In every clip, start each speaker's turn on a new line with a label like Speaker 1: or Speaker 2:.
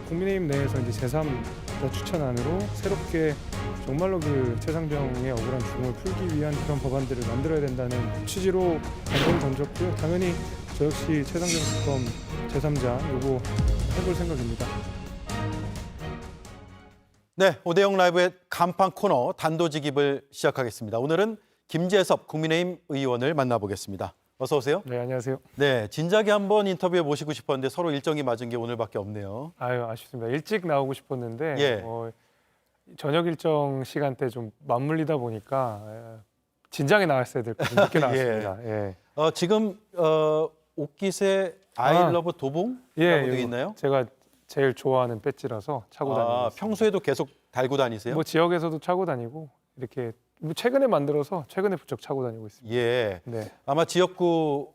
Speaker 1: 국민의힘 내에서 이제 제3자 추천안으로 새롭게 정말로 그 최상병의 억울한 죽음을 풀기 위한 그런 법안들을 만들어야 된다는 취지로 당론을 던졌고요. 당연히 저 역시 최상병 특검 제3자 요거 해볼 생각입니다.
Speaker 2: 네, 오대영 라이브의 간판 코너 단도직입을 시작하겠습니다. 오늘은 김재섭 국민의힘 의원을 만나보겠습니다. 어서 오세요.
Speaker 1: 네, 안녕하세요.
Speaker 2: 네, 진작에 한번 인터뷰해 보시고 싶었는데 서로 일정이 맞은 게 오늘밖에 없네요.
Speaker 1: 아유, 아쉽습니다. 일찍 나오고 싶었는데
Speaker 2: 예.
Speaker 1: 저녁 일정 시간대 좀 맞물리다 보니까 진작에 나왔어야 될 것 같아요. 늦게 나왔습니다. 예.
Speaker 2: 지금 옷깃에 아이러브 도봉이라고 되어
Speaker 1: 이거
Speaker 2: 있나요?
Speaker 1: 제가 제일 좋아하는 배지라서 차고 다니고 있습니다.
Speaker 2: 평소에도 계속 달고 다니세요?
Speaker 1: 뭐 지역에서도 차고 다니고 이렇게 뭐 최근에 만들어서 최근에 부쩍 차고 다니고 있습니다.
Speaker 2: 예.
Speaker 1: 네,
Speaker 2: 아마 지역구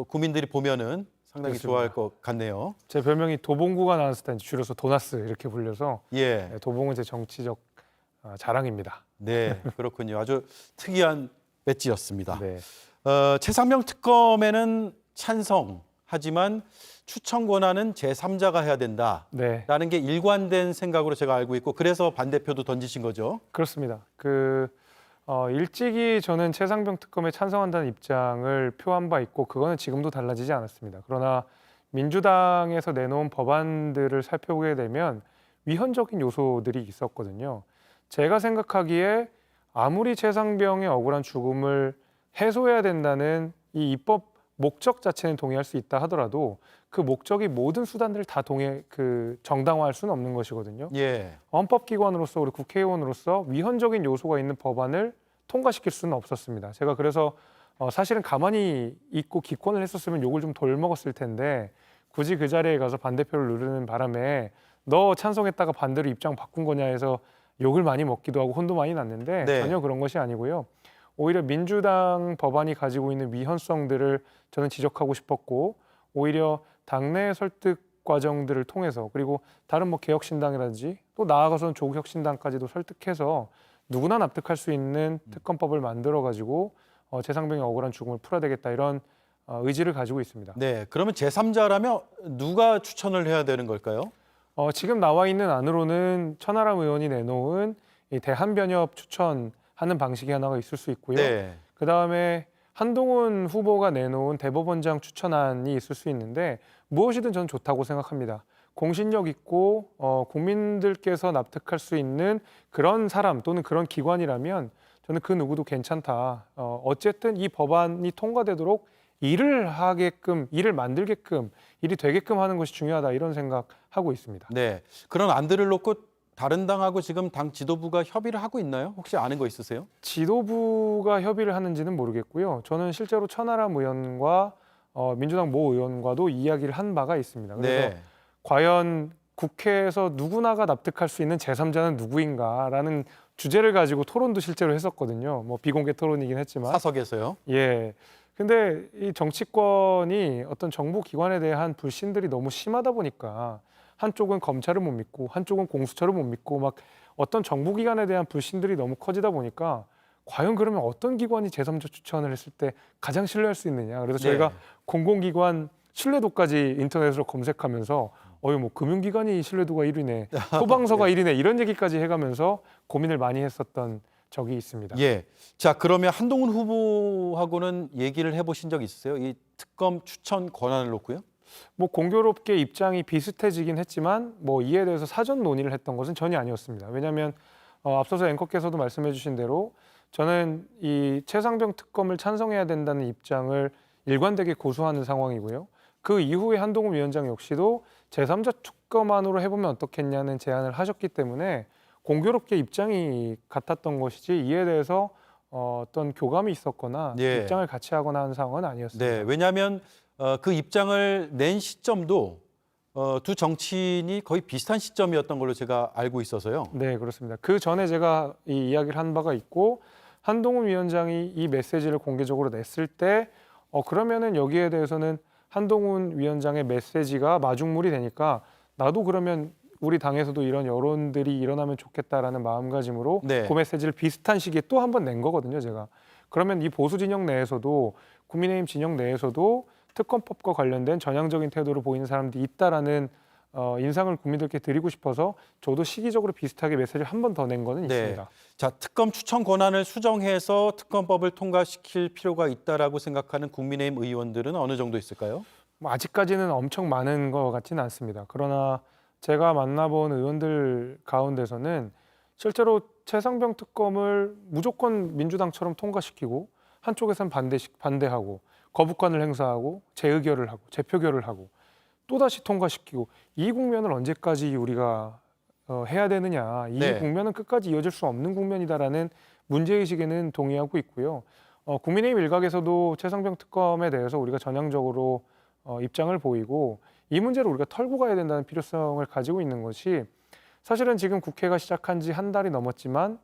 Speaker 2: 구민들이 보면은 상당히
Speaker 1: 그렇습니다.
Speaker 2: 좋아할 것 같네요.
Speaker 1: 제 별명이 도봉구가 나왔을 때 줄여서 도나스 이렇게 불려서
Speaker 2: 예.
Speaker 1: 도봉은 제 정치적 자랑입니다.
Speaker 2: 네, 그렇군요. 아주 특이한 배지였습니다.
Speaker 1: 네,
Speaker 2: 최상병 특검에는 찬성하지만 추천 권한은 제3자가 해야 된다라는
Speaker 1: 네,
Speaker 2: 게 일관된 생각으로 제가 알고 있고 그래서 반대표도 던지신 거죠.
Speaker 1: 그렇습니다. 일찍이 저는 최상병 특검에 찬성한다는 입장을 표한 바 있고 그거는 지금도 달라지지 않았습니다. 그러나 민주당에서 내놓은 법안들을 살펴보게 되면 위헌적인 요소들이 있었거든요. 제가 생각하기에 아무리 최상병의 억울한 죽음을 해소해야 된다는 이 입법 목적 자체는 동의할 수 있다 하더라도 그 목적이 모든 수단들을 다 정당화할 수는 없는 것이거든요.
Speaker 2: 예.
Speaker 1: 헌법기관으로서 우리 국회의원으로서 위헌적인 요소가 있는 법안을 통과시킬 수는 없었습니다. 제가 그래서 사실은 가만히 있고 기권을 했었으면 욕을 좀 덜 먹었을 텐데 굳이 그 자리에 가서 반대표를 누르는 바람에 너 찬성했다가 반대로 입장 바꾼 거냐 해서 욕을 많이 먹기도 하고 혼도 많이 났는데
Speaker 2: 네.
Speaker 1: 전혀 그런 것이 아니고요. 오히려 민주당 법안이 가지고 있는 위헌성들을 저는 지적하고 싶었고 오히려 당내 설득 과정들을 통해서 그리고 다른 뭐 개혁신당이라든지 또 나아가서는 조국혁신당까지도 설득해서 누구나 납득할 수 있는 특검법을 만들어 가지고 최상병의 억울한 죽음을 풀어야 되겠다 이런 의지를 가지고 있습니다.
Speaker 2: 네. 그러면 제3자라면 누가 추천을 해야 되는 걸까요?
Speaker 1: 지금 나와 있는 안으로는 천하람 의원이 내놓은 이 대한변협 추천하는 방식이 하나가 있을 수 있고요.
Speaker 2: 네.
Speaker 1: 그다음에 한동훈 후보가 내놓은 대법원장 추천안이 있을 수 있는데 무엇이든 저는 좋다고 생각합니다. 공신력 있고 국민들께서 납득할 수 있는 그런 사람 또는 그런 기관이라면 저는 그 누구도 괜찮다. 어쨌든 이 법안이 통과되도록 일을 만들게끔, 일이 되게끔 하는 것이 중요하다 이런 생각하고 있습니다.
Speaker 2: 네. 그런 안들을 놓고 다른 당하고 지금 당 지도부가 협의를 하고 있나요? 혹시 아는 거 있으세요?
Speaker 1: 지도부가 협의를 하는지는 모르겠고요. 저는 실제로 천하람 의원과 민주당 모 의원과도 이야기를 한 바가 있습니다. 그래서
Speaker 2: 네.
Speaker 1: 과연 국회에서 누구나가 납득할 수 있는 제3자는 누구인가라는 주제를 가지고 토론도 실제로 했었거든요. 뭐 비공개 토론이긴 했지만.
Speaker 2: 사석에서요.
Speaker 1: 예. 근데 이 정치권이 어떤 정부 기관에 대한 불신들이 너무 심하다 보니까 한쪽은 검찰을 못 믿고 한쪽은 공수처를 못 믿고 막 어떤 정부 기관에 대한 불신들이 너무 커지다 보니까 과연 그러면 어떤 기관이 제3자 추천을 했을 때 가장 신뢰할 수 있느냐. 그래서 저희가
Speaker 2: 네.
Speaker 1: 공공기관 신뢰도까지 인터넷으로 검색하면서 뭐 금융기관이 신뢰도가 1위네, 소방서가 1위네 이런 얘기까지 해가면서 고민을 많이 했었던 적이 있습니다.
Speaker 2: 예. 자, 그러면 한동훈 후보하고는 얘기를 해보신 적 있으세요? 이 특검 추천 권한을 놓고요?
Speaker 1: 뭐 공교롭게 입장이 비슷해지긴 했지만 뭐 이에 대해서 사전 논의를 했던 것은 전혀 아니었습니다. 왜냐하면 앞서서 앵커께서도 말씀해주신 대로 저는 이 최상병 특검을 찬성해야 된다는 입장을 일관되게 고수하는 상황이고요. 그 이후에 한동훈 위원장 역시도 제3자 특검안으로 해보면 어떻겠냐는 제안을 하셨기 때문에 공교롭게 입장이 같았던 것이지 이에 대해서 어떤 교감이 있었거나
Speaker 2: 예.
Speaker 1: 입장을 같이 하거나 하는 상황은 아니었습니다.
Speaker 2: 네. 왜냐하면 그 입장을 낸 시점도 두 정치인이 거의 비슷한 시점이었던 걸로 제가 알고 있어서요.
Speaker 1: 네, 그렇습니다. 그 전에 제가 이 이야기를 한 바가 있고 한동훈 위원장이 이 메시지를 공개적으로 냈을 때 그러면은 여기에 대해서는 한동훈 위원장의 메시지가 마중물이 되니까 나도 그러면 우리 당에서도 이런 여론들이 일어나면 좋겠다라는 마음가짐으로
Speaker 2: 네.
Speaker 1: 그 메시지를 비슷한 시기에 또 한 번 낸 거거든요, 제가. 그러면 이 보수 진영 내에서도 국민의힘 진영 내에서도 특검법과 관련된 전향적인 태도를 보이는 사람들이 있다라는 인상을 국민들께 드리고 싶어서 저도 시기적으로 비슷하게 메시지를 한 번 더 낸 거는
Speaker 2: 네.
Speaker 1: 있습니다.
Speaker 2: 자, 특검 추천 권한을 수정해서 특검법을 통과시킬 필요가 있다라고 생각하는 국민의힘 의원들은 어느 정도 있을까요?
Speaker 1: 뭐 아직까지는 엄청 많은 것 같지는 않습니다. 그러나 제가 만나본 의원들 가운데서는 실제로 최상병 특검을 무조건 민주당처럼 통과시키고 한쪽에선 반대하고 거부권을 행사하고 재의결을 하고 재표결을 하고 또다시 통과시키고 이 국면을 언제까지 우리가 해야 되느냐. 이
Speaker 2: 네.
Speaker 1: 국면은 끝까지 이어질 수 없는 국면이다라는 문제의식에는 동의하고 있고요. 국민의힘 일각에서도 최상병 특검에 대해서 우리가 전향적으로 입장을 보이고 이 문제를 우리가 털고 가야 된다는 필요성을 가지고 있는 것이 사실은 지금 국회가 시작한 지 한 달이 넘었지만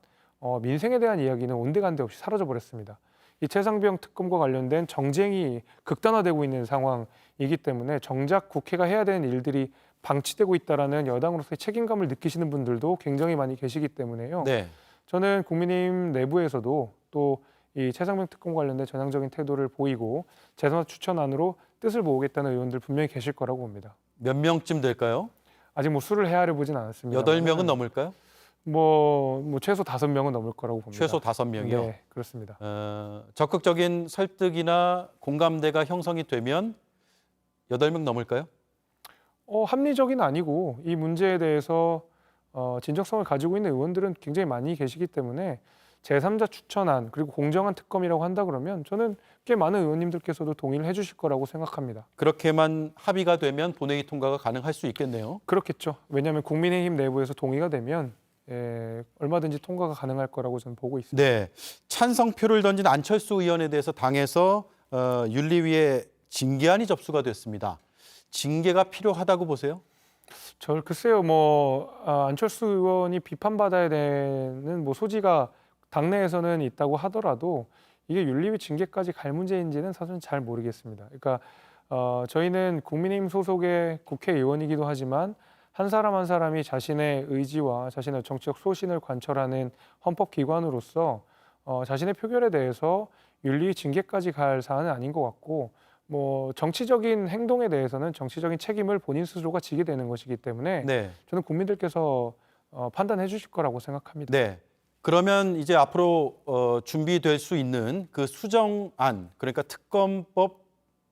Speaker 1: 민생에 대한 이야기는 온데간데 없이 사라져 버렸습니다. 이 최상병 특검과 관련된 정쟁이 극단화되고 있는 상황이기 때문에 정작 국회가 해야 되는 일들이 방치되고 있다라는 여당으로서의 책임감을 느끼시는 분들도 굉장히 많이 계시기 때문에요.
Speaker 2: 네.
Speaker 1: 저는 국민의힘 내부에서도 또 이 최상병 특검 관련된 전향적인 태도를 보이고 제3자 추천안으로 뜻을 모으겠다는 의원들 분명히 계실 거라고 봅니다.
Speaker 2: 몇 명쯤 될까요?
Speaker 1: 아직 뭐 수를 헤아려 보진 않았습니다.
Speaker 2: 8명은 넘을까요?
Speaker 1: 뭐 최소 5명은 넘을 거라고 봅니다.
Speaker 2: 최소 5명이요?
Speaker 1: 네, 그렇습니다.
Speaker 2: 적극적인 설득이나 공감대가 형성이 되면 8명 넘을까요?
Speaker 1: 합리적인 아니고 이 문제에 대해서 진정성을 가지고 있는 의원들은 굉장히 많이 계시기 때문에 제3자 추천안 그리고 공정한 특검이라고 한다 그러면 저는 꽤 많은 의원님들께서도 동의를 해주실 거라고 생각합니다.
Speaker 2: 그렇게만 합의가 되면 본회의 통과가 가능할 수 있겠네요.
Speaker 1: 그렇겠죠. 왜냐하면 국민의힘 내부에서 동의가 되면 얼마든지 통과가 가능할 거라고 저는 보고 있습니다.
Speaker 2: 네, 찬성표를 던진 안철수 의원에 대해서 당에서 윤리위에 징계안이 접수가 됐습니다. 징계가 필요하다고 보세요?
Speaker 1: 글쎄요, 안철수 의원이 비판받아야 되는 소지가 당내에서는 있다고 하더라도 이게 윤리위 징계까지 갈 문제인지는 사실은 잘 모르겠습니다. 그러니까 저희는 국민의힘 소속의 국회의원이기도 하지만 한 사람 한 사람이 자신의 의지와 자신의 정치적 소신을 관철하는 헌법기관으로서 자신의 표결에 대해서 윤리 징계까지 갈 사안은 아닌 것 같고 정치적인 행동에 대해서는 정치적인 책임을 본인 스스로가 지게 되는 것이기 때문에
Speaker 2: 네.
Speaker 1: 저는 국민들께서 판단해 주실 거라고 생각합니다.
Speaker 2: 네. 그러면 이제 앞으로 준비될 수 있는 그 수정안, 그러니까 특검법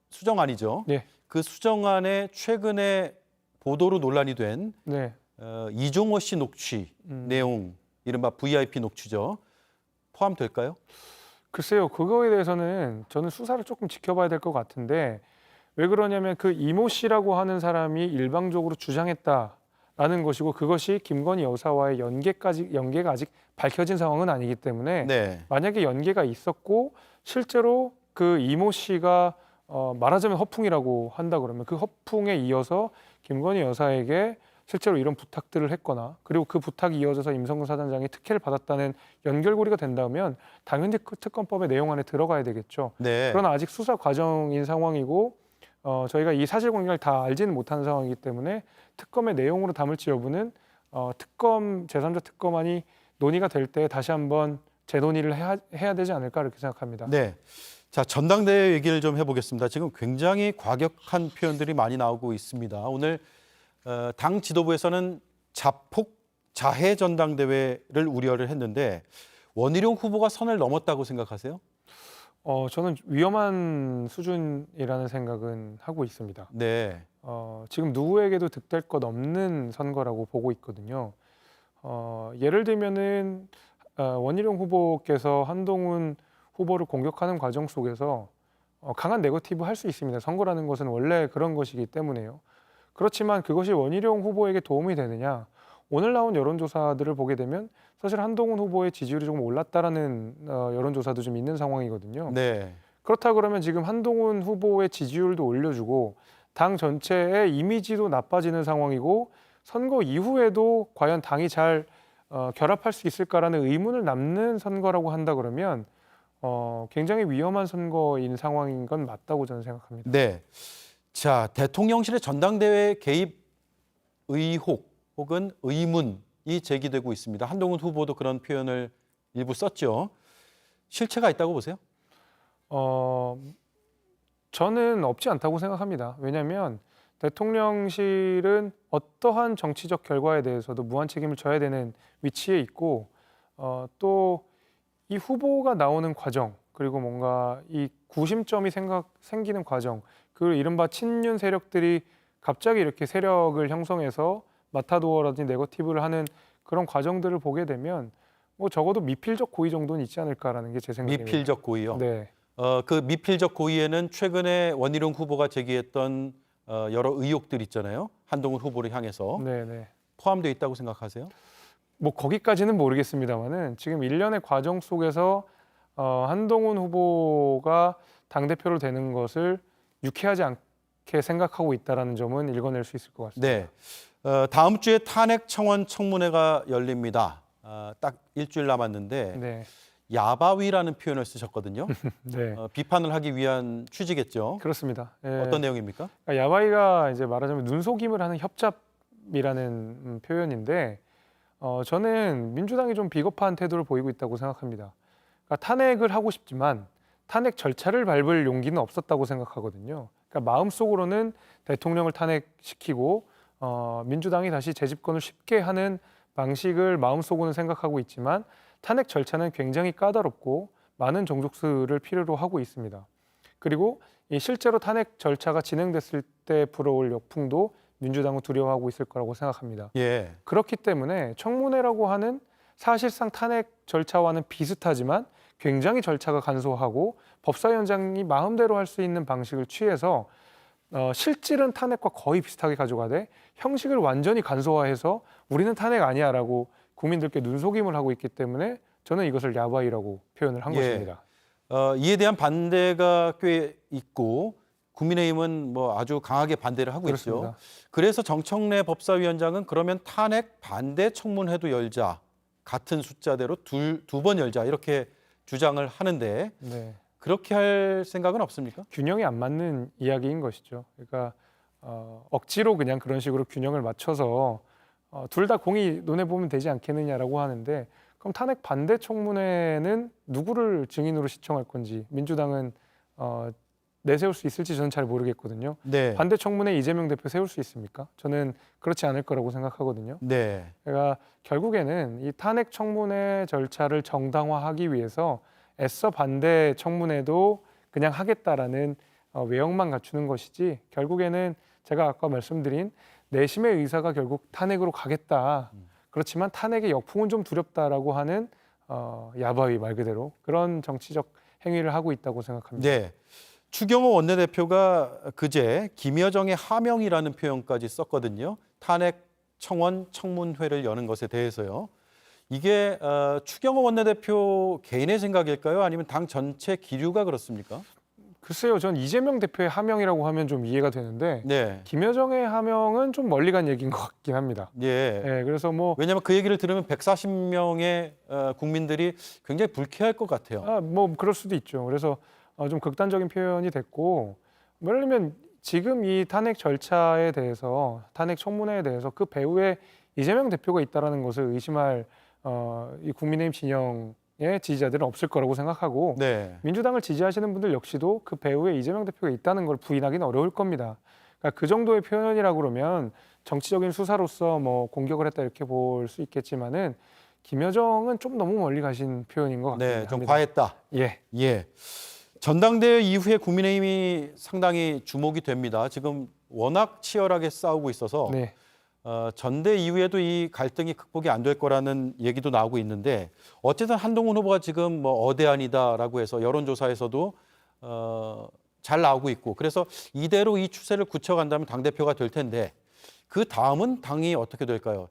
Speaker 2: 수정안이죠.
Speaker 1: 네.
Speaker 2: 그 수정안에 최근에 보도로 논란이 된
Speaker 1: 네.
Speaker 2: 이종호 씨 녹취 내용, 이른바 VIP 녹취죠. 포함될까요?
Speaker 1: 글쎄요, 그거에 대해서는 저는 수사를 조금 지켜봐야 될 것 같은데 왜 그러냐면 그 이모 씨라고 하는 사람이 일방적으로 주장했다라는 것이고 그것이 김건희 여사와의 연계가 아직 밝혀진 상황은 아니기 때문에
Speaker 2: 네.
Speaker 1: 만약에 연계가 있었고 실제로 그 이모 씨가 말하자면 허풍이라고 한다 그러면 그 허풍에 이어서 김건희 여사에게 실제로 이런 부탁들을 했거나 그리고 그 부탁이 이어져서 임성근 사단장이 특혜를 받았다는 연결고리가 된다면 당연히 그 특검법의 내용 안에 들어가야 되겠죠.
Speaker 2: 네.
Speaker 1: 그러나 아직 수사 과정인 상황이고 저희가 이 사실관계를 다 알지는 못하는 상황이기 때문에 특검의 내용으로 담을지 여부는 제3자 특검안이 논의가 될 때 다시 한번 재논의를 해야 되지 않을까 이렇게 생각합니다.
Speaker 2: 네. 자, 전당대회 얘기를 좀 해보겠습니다. 지금 굉장히 과격한 표현들이 많이 나오고 있습니다. 오늘 당 지도부에서는 자폭 자해 전당대회를 우려를 했는데 원희룡 후보가 선을 넘었다고 생각하세요?
Speaker 1: 저는 위험한 수준이라는 생각은 하고 있습니다.
Speaker 2: 네.
Speaker 1: 지금 누구에게도 득될 것 없는 선거라고 보고 있거든요. 예를 들면은 원희룡 후보께서 한동훈 후보를 공격하는 과정 속에서 강한 네거티브 할 수 있습니다. 선거라는 것은 원래 그런 것이기 때문에요. 그렇지만 그것이 원희룡 후보에게 도움이 되느냐? 오늘 나온 여론조사들을 보게 되면 사실 한동훈 후보의 지지율이 조금 올랐다라는 여론조사도 좀 있는 상황이거든요.
Speaker 2: 네.
Speaker 1: 그렇다 그러면 지금 한동훈 후보의 지지율도 올려주고 당 전체의 이미지도 나빠지는 상황이고 선거 이후에도 과연 당이 잘 결합할 수 있을까라는 의문을 남는 선거라고 한다 그러면 굉장히 위험한 선거인 상황인 건 맞다고 저는 생각합니다.
Speaker 2: 네. 자, 대통령실의 전당대회 개입 의혹 혹은 의문이 제기되고 있습니다. 한동훈 후보도 그런 표현을 일부 썼죠. 실체가 있다고 보세요?
Speaker 1: 저는 없지 않다고 생각합니다. 왜냐하면 대통령실은 어떠한 정치적 결과에 대해서도 무한 책임을 져야 되는 위치에 있고 또 이 후보가 나오는 과정 그리고 뭔가 이 구심점이 생기는 과정 그리고 이른바 친윤 세력들이 갑자기 이렇게 세력을 형성해서 마타도어라든지 네거티브를 하는 그런 과정들을 보게 되면 뭐 적어도 미필적 고의 정도는 있지 않을까라는 게 제 생각입니다.
Speaker 2: 미필적 고의요.
Speaker 1: 네,
Speaker 2: 그 미필적 고의에는 최근에 원희룡 후보가 제기했던 여러 의혹들 있잖아요. 한동훈 후보를 향해서
Speaker 1: 네, 네.
Speaker 2: 포함되어 있다고 생각하세요?
Speaker 1: 뭐 거기까지는 모르겠습니다만은 지금 일련의 과정 속에서 한동훈 후보가 당 대표로 되는 것을 유쾌하지 않게 생각하고 있다라는 점은 읽어낼 수 있을 것 같습니다.
Speaker 2: 네. 다음 주에 탄핵 청원 청문회가 열립니다. 딱 일주일 남았는데
Speaker 1: 네,
Speaker 2: 야바위라는 표현을 쓰셨거든요.
Speaker 1: 네,
Speaker 2: 비판을 하기 위한 취지겠죠.
Speaker 1: 그렇습니다. 예.
Speaker 2: 어떤 내용입니까?
Speaker 1: 그러니까 야바이가 이제 말하자면 눈속임을 하는 협잡이라는 표현인데 저는 민주당이 좀 비겁한 태도를 보이고 있다고 생각합니다. 그러니까 탄핵을 하고 싶지만 탄핵 절차를 밟을 용기는 없었다고 생각하거든요. 그러니까 마음속으로는 대통령을 탄핵시키고 민주당이 다시 재집권을 쉽게 하는 방식을 마음속으로는 생각하고 있지만 탄핵 절차는 굉장히 까다롭고 많은 정족수를 필요로 하고 있습니다. 그리고 이 실제로 탄핵 절차가 진행됐을 때 불어올 역풍도 민주당은 두려워하고 있을 거라고 생각합니다.
Speaker 2: 예.
Speaker 1: 그렇기 때문에 청문회라고 하는 사실상 탄핵 절차와는 비슷하지만 굉장히 절차가 간소하고 법사위원장이 마음대로 할 수 있는 방식을 취해서 실질은 탄핵과 거의 비슷하게 가져가되 형식을 완전히 간소화해서 우리는 탄핵 아니야라고 국민들께 눈속임을 하고 있기 때문에 저는 이것을 야바이라고 표현을 한
Speaker 2: 예.
Speaker 1: 것입니다.
Speaker 2: 이에 대한 반대가 꽤 있고 국민의힘은 뭐 아주 강하게 반대를 하고
Speaker 1: 그렇습니다.
Speaker 2: 있죠. 그래서 정청래 법사위원장은 그러면 탄핵 반대 청문회도 열자. 같은 숫자대로 두 번 열자. 이렇게 주장을 하는데
Speaker 1: 네.
Speaker 2: 그렇게 할 생각은 없습니까?
Speaker 1: 균형이 안 맞는 이야기인 것이죠. 그러니까 억지로 그냥 그런 식으로 균형을 맞춰서 둘 다 공의 논해보면 되지 않겠느냐라고 하는데 그럼 탄핵 반대 청문회는 누구를 증인으로 시청할 건지 민주당은 내세울 수 있을지 저는 잘 모르겠거든요.
Speaker 2: 네.
Speaker 1: 반대 청문회 이재명 대표 세울 수 있습니까? 저는 그렇지 않을 거라고 생각하거든요.
Speaker 2: 네.
Speaker 1: 그러니까 결국에는 이 탄핵 청문회 절차를 정당화하기 위해서 애써 반대 청문회도 그냥 하겠다라는 외형만 갖추는 것이지 결국에는 제가 아까 말씀드린 내심의 의사가 결국 탄핵으로 가겠다. 그렇지만 탄핵의 역풍은 좀 두렵다라고 하는 야바위 말 그대로 그런 정치적 행위를 하고 있다고 생각합니다.
Speaker 2: 네. 추경호 원내대표가 그제 김여정의 하명이라는 표현까지 썼거든요. 탄핵 청원 청문회를 여는 것에 대해서요. 이게 추경호 원내대표 개인의 생각일까요? 아니면 당 전체 기류가 그렇습니까?
Speaker 1: 글쎄요, 전 이재명 대표의 하명이라고 하면 좀 이해가 되는데
Speaker 2: 네.
Speaker 1: 김여정의 하명은 좀 멀리 간 얘기인 것 같긴 합니다.
Speaker 2: 예.
Speaker 1: 네, 그래서 뭐,
Speaker 2: 왜냐하면 그 얘기를 들으면 140명의 국민들이 굉장히 불쾌할 것 같아요.
Speaker 1: 뭐 그럴 수도 있죠. 그래서 좀 극단적인 표현이 됐고, 예를 들면 지금 이 탄핵 절차에 대해서, 탄핵 청문회에 대해서 그 배후에 이재명 대표가 있다라는 것을 의심할 이 국민의힘 진영의 지지자들은 없을 거라고 생각하고,
Speaker 2: 네.
Speaker 1: 민주당을 지지하시는 분들 역시도 그 배후에 이재명 대표가 있다는 걸 부인하기는 어려울 겁니다. 그러니까 그 정도의 표현이라고 그러면 정치적인 수사로서 뭐 공격을 했다 이렇게 볼 수 있겠지만은 김여정은 좀 너무 멀리 가신 표현인 것 같습니다.
Speaker 2: 네, 좀 과했다.
Speaker 1: 예,
Speaker 2: 예. 전당대회 이후에 국민의힘이 상당히 주목이 됩니다. 지금 워낙 치열하게 싸우고 있어서
Speaker 1: 네,
Speaker 2: 전대 이후에도 이 갈등이 극복이 안 될 거라는 얘기도 나오고 있는데 어쨌든 한동훈 후보가 지금 뭐 어대안이다라고 해서 여론조사에서도 잘 나오고 있고 그래서 이대로 이 추세를 굳혀간다면 당대표가 될 텐데 그 다음은 당이 어떻게 될까요?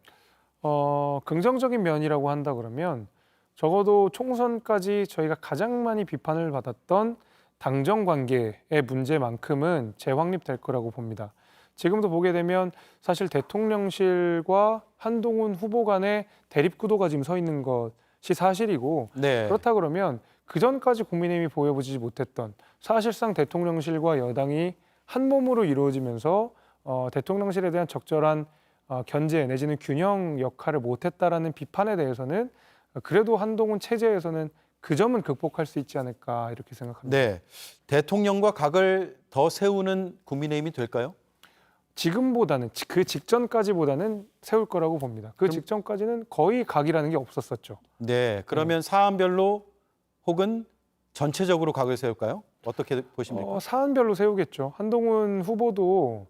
Speaker 1: 긍정적인 면이라고 한다 그러면 적어도 총선까지 저희가 가장 많이 비판을 받았던 당정 관계의 문제만큼은 재확립될 거라고 봅니다. 지금도 보게 되면 사실 대통령실과 한동훈 후보 간의 대립 구도가 지금 서 있는 것이 사실이고
Speaker 2: 네.
Speaker 1: 그렇다 그러면 그 전까지 국민의힘이 보여보지 못했던 사실상 대통령실과 여당이 한 몸으로 이루어지면서 대통령실에 대한 적절한 견제 내지는 균형 역할을 못했다라는 비판에 대해서는 그래도 한동훈 체제에서는 그 점은 극복할 수 있지 않을까 이렇게 생각합니다.
Speaker 2: 네. 대통령과 각을 더 세우는 국민의힘이 될까요?
Speaker 1: 지금보다는 그 직전까지보다는 세울 거라고 봅니다. 그 직전까지는 거의 각이라는 게 없었었죠.
Speaker 2: 네, 그러면 사안별로 혹은 전체적으로 각을 세울까요? 어떻게 보십니까?
Speaker 1: 사안별로 세우겠죠. 한동훈 후보도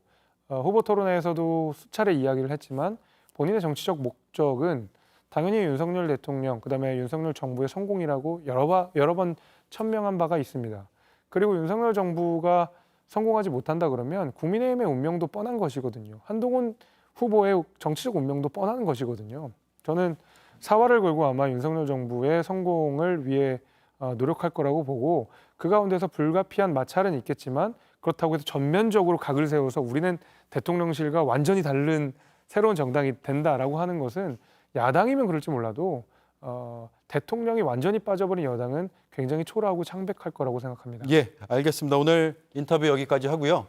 Speaker 1: 후보 토론회에서도 수차례 이야기를 했지만 본인의 정치적 목적은 당연히 윤석열 대통령, 그다음에 윤석열 정부의 성공이라고 여러 번 천명한 바가 있습니다. 그리고 윤석열 정부가 성공하지 못한다 그러면 국민의힘의 운명도 뻔한 것이거든요. 한동훈 후보의 정치적 운명도 뻔한 것이거든요. 저는 사활을 걸고 아마 윤석열 정부의 성공을 위해 노력할 거라고 보고 그 가운데서 불가피한 마찰은 있겠지만 그렇다고 해서 전면적으로 각을 세워서 우리는 대통령실과 완전히 다른 새로운 정당이 된다라고 하는 것은 야당이면 그럴지 몰라도 대통령이 완전히 빠져버린 여당은 굉장히 초라하고 창백할 거라고 생각합니다.
Speaker 2: 예, 알겠습니다. 오늘 인터뷰 여기까지 하고요.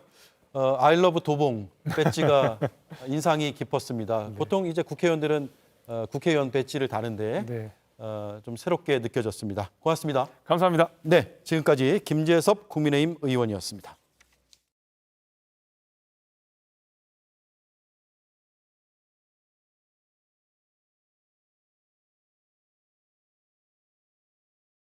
Speaker 2: I love 도봉 배지가 인상이 깊었습니다. 보통 이제 국회의원들은 국회의원 배지를 다는데
Speaker 1: 네,
Speaker 2: 좀 새롭게 느껴졌습니다. 고맙습니다.
Speaker 1: 감사합니다.
Speaker 2: 네, 지금까지 김재섭 국민의힘 의원이었습니다.